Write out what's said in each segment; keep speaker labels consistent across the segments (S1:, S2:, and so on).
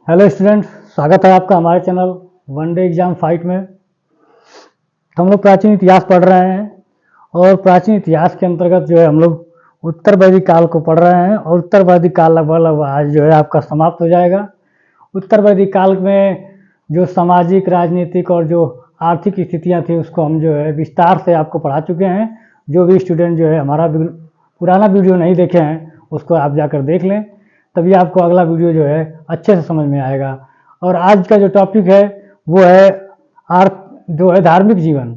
S1: Hello students, स्वागत है आपका हमारे channel one day exam fight में। तो हम लोग प्राचीन इतिहास पढ़ रहे हैं और प्राचीन इतिहास के अंतर्गत जो है हम लोग उत्तर वैदिक काल को पढ़ रहे हैं और उत्तर वैदिक काल लगभग आज जो है आपका समाप्त हो जाएगा। उत्तर वैदिक काल में जो सामाजिक, राजनीतिक और जो आर्थिक स्थितियाँ थी उसको हम जो है विस्तार से आपको पढ़ा चुके हैं। जो भी स्टूडेंट जो है हमारा पुराना वीडियो नहीं देखे हैं उसको आप जाकर देख लें, तभी आपको अगला वीडियो जो है अच्छे से समझ में आएगा। और आज का जो टॉपिक है वो है जो है धार्मिक जीवन।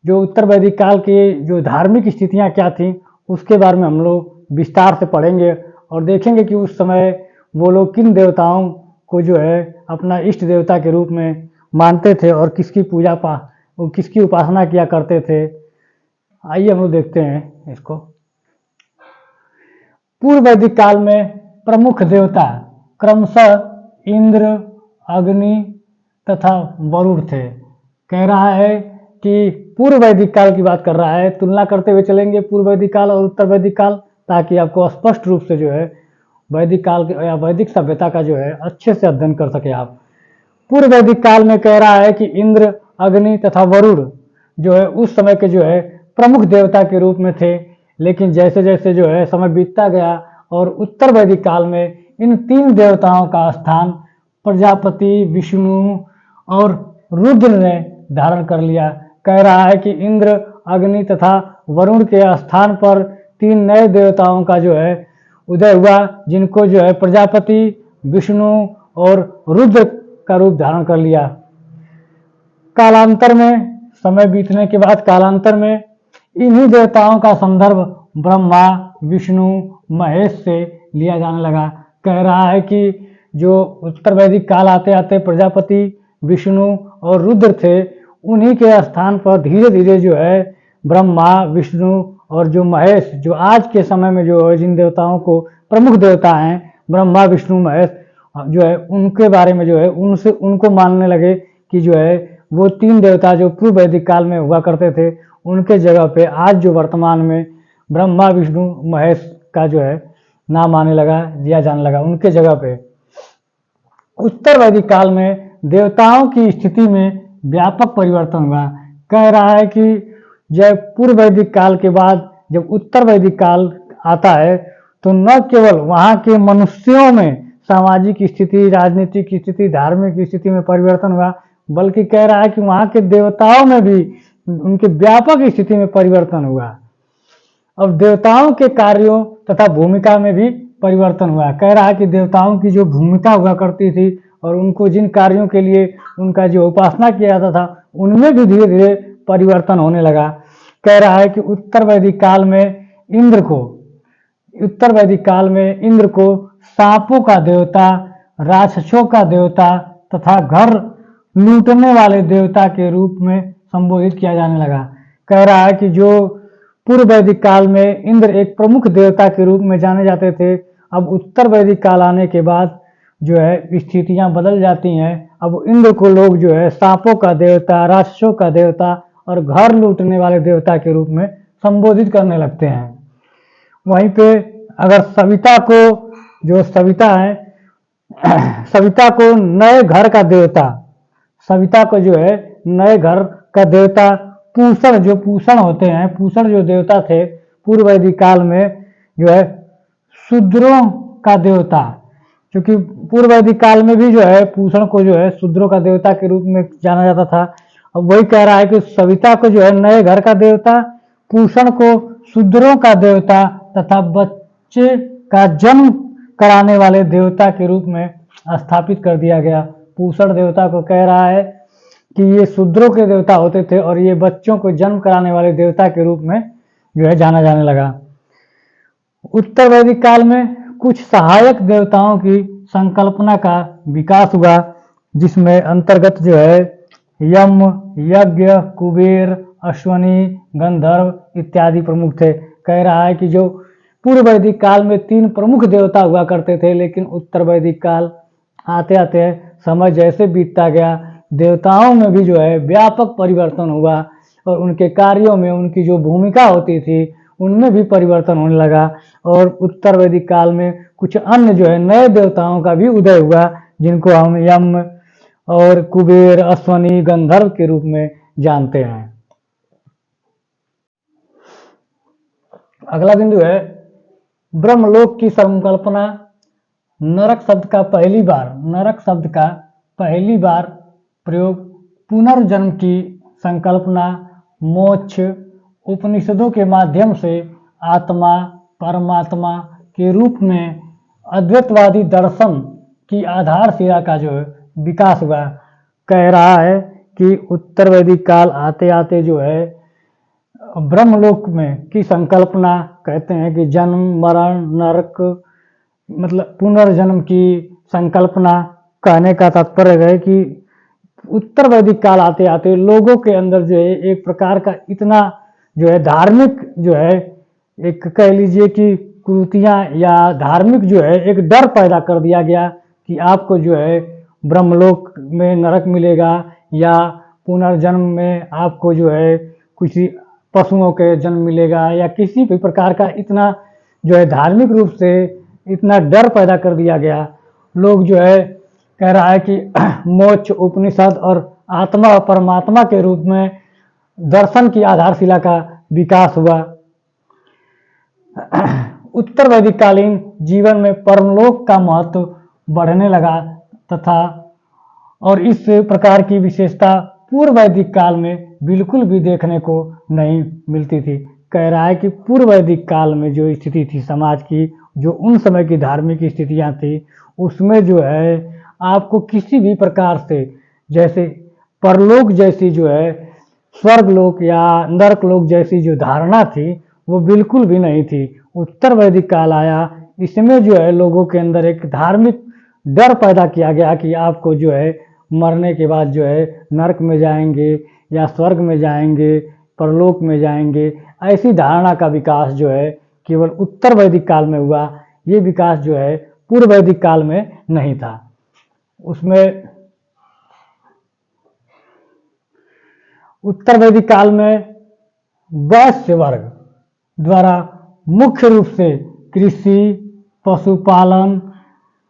S1: जो उत्तर वैदिक काल की जो धार्मिक स्थितियाँ क्या थी उसके बारे में हम लोग विस्तार से पढ़ेंगे और देखेंगे कि उस समय वो लोग किन देवताओं को जो है अपना इष्ट देवता के रूप में मानते थे और किसकी उपासना किया करते थे। आइए हम लोग देखते हैं इसको। पूर्व वैदिक काल में प्रमुख देवता क्रमशः इंद्र, अग्नि तथा वरुण थे। कह रहा है कि पूर्व वैदिक काल की बात कर रहा है, तुलना करते हुए चलेंगे पूर्व वैदिक काल और उत्तर वैदिक काल, ताकि आपको स्पष्ट रूप से जो है वैदिक काल या वैदिक सभ्यता का जो है अच्छे से अध्ययन कर सके आप। पूर्व वैदिक काल में कह रहा है कि इंद्र, अग्नि तथा वरुण जो है उस समय के जो है प्रमुख देवता के रूप में थे, लेकिन जैसे जैसे जो है समय बीतता गया और उत्तर वैदिक काल में इन तीन देवताओं का स्थान प्रजापति, विष्णु और रुद्र ने धारण कर लिया। कह रहा है कि इंद्र, अग्नि तथा वरुण के स्थान पर तीन नए देवताओं का जो है उदय हुआ, जिनको जो है प्रजापति, विष्णु और रुद्र का रूप धारण कर लिया। कालांतर में, समय बीतने के बाद कालांतर में इन्हीं देवताओं का संदर्भ ब्रह्मा, विष्णु, महेश से लिया जाने लगा। कह रहा है कि जो उत्तर वैदिक काल आते आते प्रजापति, विष्णु और रुद्र थे, उन्हीं के स्थान पर धीरे धीरे जो है ब्रह्मा, विष्णु और जो महेश, जो आज के समय में जो है जिन देवताओं को प्रमुख देवता हैं ब्रह्मा, विष्णु, महेश जो है उनके बारे में जो है उनको मानने लगे कि जो है वो तीन देवता जो पूर्व वैदिक काल में हुआ करते थे उनके जगह पे आज जो वर्तमान में ब्रह्मा, विष्णु, महेश का जो है नाम आने लगा, दिया जाने लगा उनके जगह पे। उत्तर वैदिक काल में देवताओं की स्थिति में व्यापक परिवर्तन हुआ। कह रहा है कि जब पूर्व वैदिक काल के बाद जब उत्तर वैदिक काल आता है तो न केवल वहाँ के मनुष्यों में सामाजिक स्थिति, राजनीतिक स्थिति, धार्मिक स्थिति में परिवर्तन हुआ, बल्कि कह रहा है कि वहाँ के देवताओं में भी उनके व्यापक स्थिति में परिवर्तन हुआ। अब देवताओं के कार्यों तथा भूमिका में भी परिवर्तन हुआ। कह रहा है कि देवताओं की जो भूमिका हुआ करती थी और उनको जिन कार्यों के लिए उनका जो उपासना किया जाता था उनमें भी धीरे धीरे परिवर्तन होने लगा। कह रहा है कि उत्तर वैदिक काल में इंद्र को सांपों का देवता, राक्षसों का देवता तथा घर लूटने वाले देवता के रूप में संबोधित किया जाने लगा। कह रहा है कि जो पूर्व वैदिक काल में इंद्र एक प्रमुख देवता के रूप में जाने जाते थे, अब उत्तर वैदिक काल आने के बाद जो है स्थितियां बदल जाती हैं। अब इंद्र को लोग जो है सांपों का देवता, राक्षसों का देवता और घर लूटने वाले देवता के रूप में संबोधित करने लगते हैं। वहीं पे अगर सविता को नए घर का देवता, सविता को जो है नए घर का देवता पूषण जो देवता थे पूर्व वैदिक काल में जो है शूद्रों का देवता, क्योंकि पूर्व वैदिक काल में भी जो है पूषण को जो है शूद्रों का देवता के रूप में जाना जाता था। अब वही कह रहा है कि सविता को जो है नए घर का देवता, पूषण को शूद्रों का देवता तथा बच्चे का जन्म कराने वाले देवता के रूप में स्थापित कर दिया गया। पूषण देवता को कह रहा है कि ये शूद्रों के देवता होते थे और ये बच्चों को जन्म कराने वाले देवता के रूप में जो है जाना जाने लगा। उत्तर वैदिक काल में कुछ सहायक देवताओं की संकल्पना का विकास हुआ, जिसमें अंतर्गत जो है यम, यज्ञ, कुबेर, अश्वनी, गंधर्व इत्यादि प्रमुख थे। कह रहा है कि जो पूर्व वैदिक काल में तीन प्रमुख देवता हुआ करते थे, लेकिन उत्तर वैदिक काल आते आते समय जैसे बीतता गया देवताओं में भी जो है व्यापक परिवर्तन हुआ और उनके कार्यों में उनकी जो भूमिका होती थी उनमें भी परिवर्तन होने लगा और उत्तर वैदिक काल में कुछ अन्य जो है नए देवताओं का भी उदय हुआ, जिनको हम यम और कुबेर, अश्वनी, गंधर्व के रूप में जानते हैं। अगला बिंदु है ब्रह्मलोक की संकल्पना। नरक शब्द का पहली बार प्रयोग पुनर्जन्म की संकल्पना, मोक्ष, उपनिषदों के माध्यम से आत्मा परमात्मा के रूप में अद्वैतवादी दर्शन की आधारशिला का जो है विकास हुआ। कह रहा है कि उत्तर वैदिक काल आते आते जो है ब्रह्मलोक में की संकल्पना, कहते हैं कि जन्म मरण नरक मतलब पुनर्जन्म की संकल्पना। कहने का तात्पर्य है कि उत्तर वैदिक काल आते आते लोगों के अंदर जो है एक प्रकार का इतना जो है धार्मिक जो है एक कह लीजिए कि कुरीतियाँ या धार्मिक जो है एक डर पैदा कर दिया गया कि आपको जो है ब्रह्मलोक में नरक मिलेगा या पुनर्जन्म में आपको जो है कुछ पशुओं के जन्म मिलेगा या किसी भी प्रकार का इतना जो है धार्मिक रूप से इतना डर पैदा कर दिया गया। लोग जो है कह रहा है कि मोक्ष, उपनिषद और आत्मा और परमात्मा के रूप में दर्शन की आधारशिला का विकास हुआ। उत्तर वैदिक कालीन जीवन में परमलोक का महत्व बढ़ने लगा तथा और इस प्रकार की विशेषता पूर्व वैदिक काल में बिल्कुल भी देखने को नहीं मिलती थी। कह रहा है कि पूर्व वैदिक काल में जो स्थिति थी समाज की, जो उन समय की धार्मिक स्थितियां थी, उसमें जो है आपको किसी भी प्रकार से जैसे परलोक जैसी जो है स्वर्गलोक या नरकलोक जैसी जो धारणा थी वो बिल्कुल भी नहीं थी। उत्तर वैदिक काल आया, इसमें जो है लोगों के अंदर एक धार्मिक डर पैदा किया गया कि आपको जो है मरने के बाद जो है नरक में जाएंगे या स्वर्ग में जाएंगे, परलोक में जाएंगे। ऐसी धारणा का विकास जो है केवल उत्तर वैदिक काल में हुआ। ये विकास जो है पूर्व वैदिक काल में नहीं था। उसमें उत्तर वैदिक काल में वैश्य वर्ग द्वारा मुख्य रूप से कृषि, पशुपालन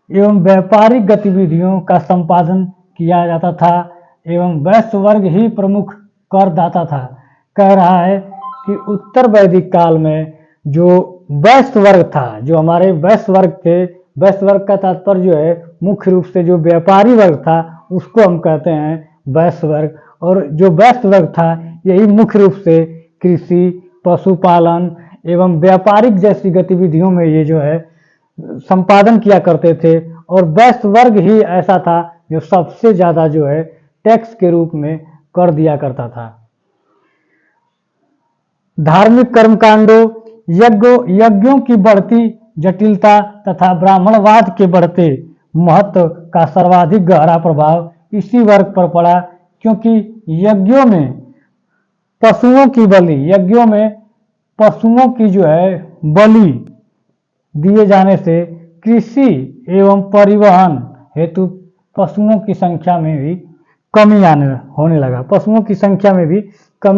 S1: एवं व्यापारिक गतिविधियों का संपादन किया जाता था एवं वैश्य वर्ग ही प्रमुख करदाता था। कह रहा है कि उत्तर वैदिक काल में जो वैश्य वर्ग था, जो हमारे वैश्य वर्ग थे, वैश्य वर्ग का तात्पर्य जो है मुख्य रूप से जो व्यापारी वर्ग था उसको हम कहते हैं वैश्य वर्ग। और जो वैश्य वर्ग था यही मुख्य रूप से कृषि, पशुपालन एवं व्यापारिक जैसी गतिविधियों में ये जो है संपादन किया करते थे। और वैश्य वर्ग ही ऐसा था जो सबसे ज़्यादा जो है टैक्स के रूप में कर दिया करता था। धार्मिक कर्मकांडों, यज्ञों की बढ़ती जटिलता तथा ब्राह्मणवाद के बढ़ते महत्व का सर्वाधिक गहरा प्रभाव इसी वर्ग पर पड़ा, क्योंकि यज्ञों में पशुओं की जो है बलि दिए जाने से कृषि एवं परिवहन हेतु पशुओं की संख्या में भी कमी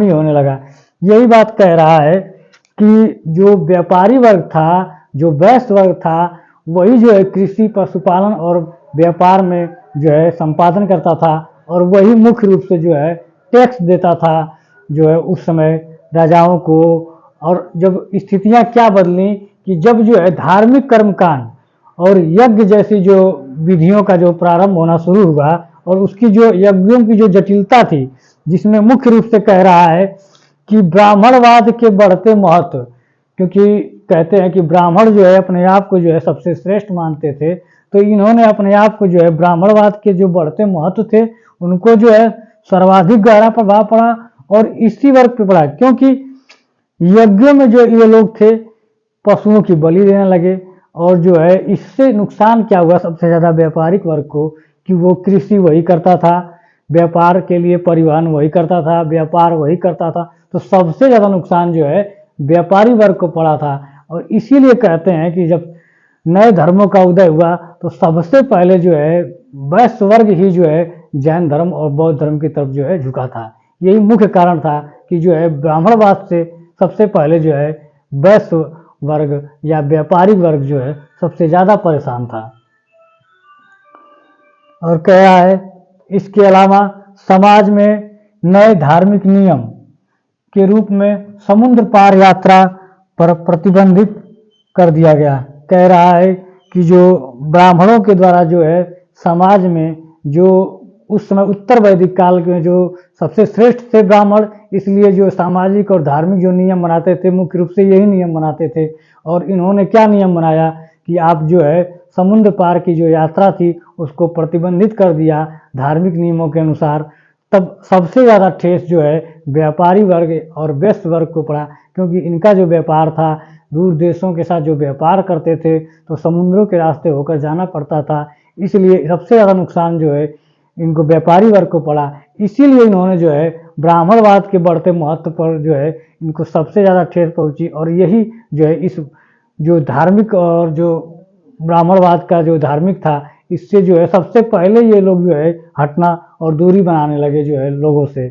S1: होने लगा। यही बात कह रहा है कि जो व्यापारी वर्ग था, जो वैश्य वर्ग था, वही जो है कृषि, पशुपालन और व्यापार में जो है संपादन करता था और वही मुख्य रूप से जो है टैक्स देता था जो है उस समय राजाओं को। और जब स्थितियां क्या बदली कि जब जो है धार्मिक कर्मकांड और यज्ञ जैसी जो विधियों का जो प्रारंभ होना शुरू हुआ और उसकी जो यज्ञों की जो जटिलता थी, जिसमें मुख्य रूप से कह रहा है कि ब्राह्मणवाद के बढ़ते महत्व, क्योंकि कहते हैं कि ब्राह्मण जो है अपने आप को जो है सबसे श्रेष्ठ मानते थे, तो इन्होंने अपने आप को जो है ब्राह्मणवाद के जो बढ़ते महत्व थे उनको जो है सर्वाधिक गहरा प्रभाव पड़ा और इसी वर्ग पे पड़ा, क्योंकि यज्ञों में जो ये लोग थे पशुओं की बलि देने लगे। और जो है इससे नुकसान क्या हुआ सबसे ज़्यादा व्यापारिक वर्ग को, कि वो कृषि वही करता था, व्यापार के लिए परिवहन वही करता था, व्यापार वही करता था, तो सबसे ज़्यादा नुकसान जो है व्यापारी वर्ग को पड़ा था। और इसीलिए कहते हैं कि जब नए धर्मों का उदय हुआ तो सबसे पहले जो है वैश्य वर्ग ही जो है जैन धर्म और बौद्ध धर्म की तरफ जो है झुका था। यही मुख्य कारण था कि जो है ब्राह्मणवाद से सबसे पहले जो है वैश्य वर्ग या व्यापारी वर्ग जो है सबसे ज़्यादा परेशान था। और कह रहा है इसके अलावा समाज में नए धार्मिक नियम के रूप में समुद्र पार यात्रा पर प्रतिबंधित कर दिया गया। कह रहा है कि जो ब्राह्मणों के द्वारा जो है समाज में जो उस समय उत्तर वैदिक काल में जो सबसे श्रेष्ठ थे ब्राह्मण, इसलिए जो सामाजिक और धार्मिक जो नियम बनाते थे मुख्य रूप से यही नियम बनाते थे। और इन्होंने क्या नियम बनाया कि आप जो है समुद्र पार की जो यात्रा थी उसको प्रतिबंधित कर दिया धार्मिक नियमों के अनुसार। तब सबसे ज़्यादा ठेस जो है व्यापारी वर्ग और वैश्य वर्ग को पड़ा, क्योंकि इनका जो व्यापार था दूर देशों के साथ जो व्यापार करते थे तो समुद्रों के रास्ते होकर जाना पड़ता था, इसलिए सबसे ज़्यादा नुकसान जो है इनको व्यापारी वर्ग को पड़ा। इसीलिए इन्होंने जो है ब्राह्मणवाद के बढ़ते महत्व पर जो है इनको सबसे ज़्यादा ठेस पहुंची। और यही जो है इस जो धार्मिक और जो ब्राह्मणवाद का जो धार्मिक था इससे जो है सबसे पहले ये लोग जो है हटना और दूरी बनाने लगे जो है लोगों से।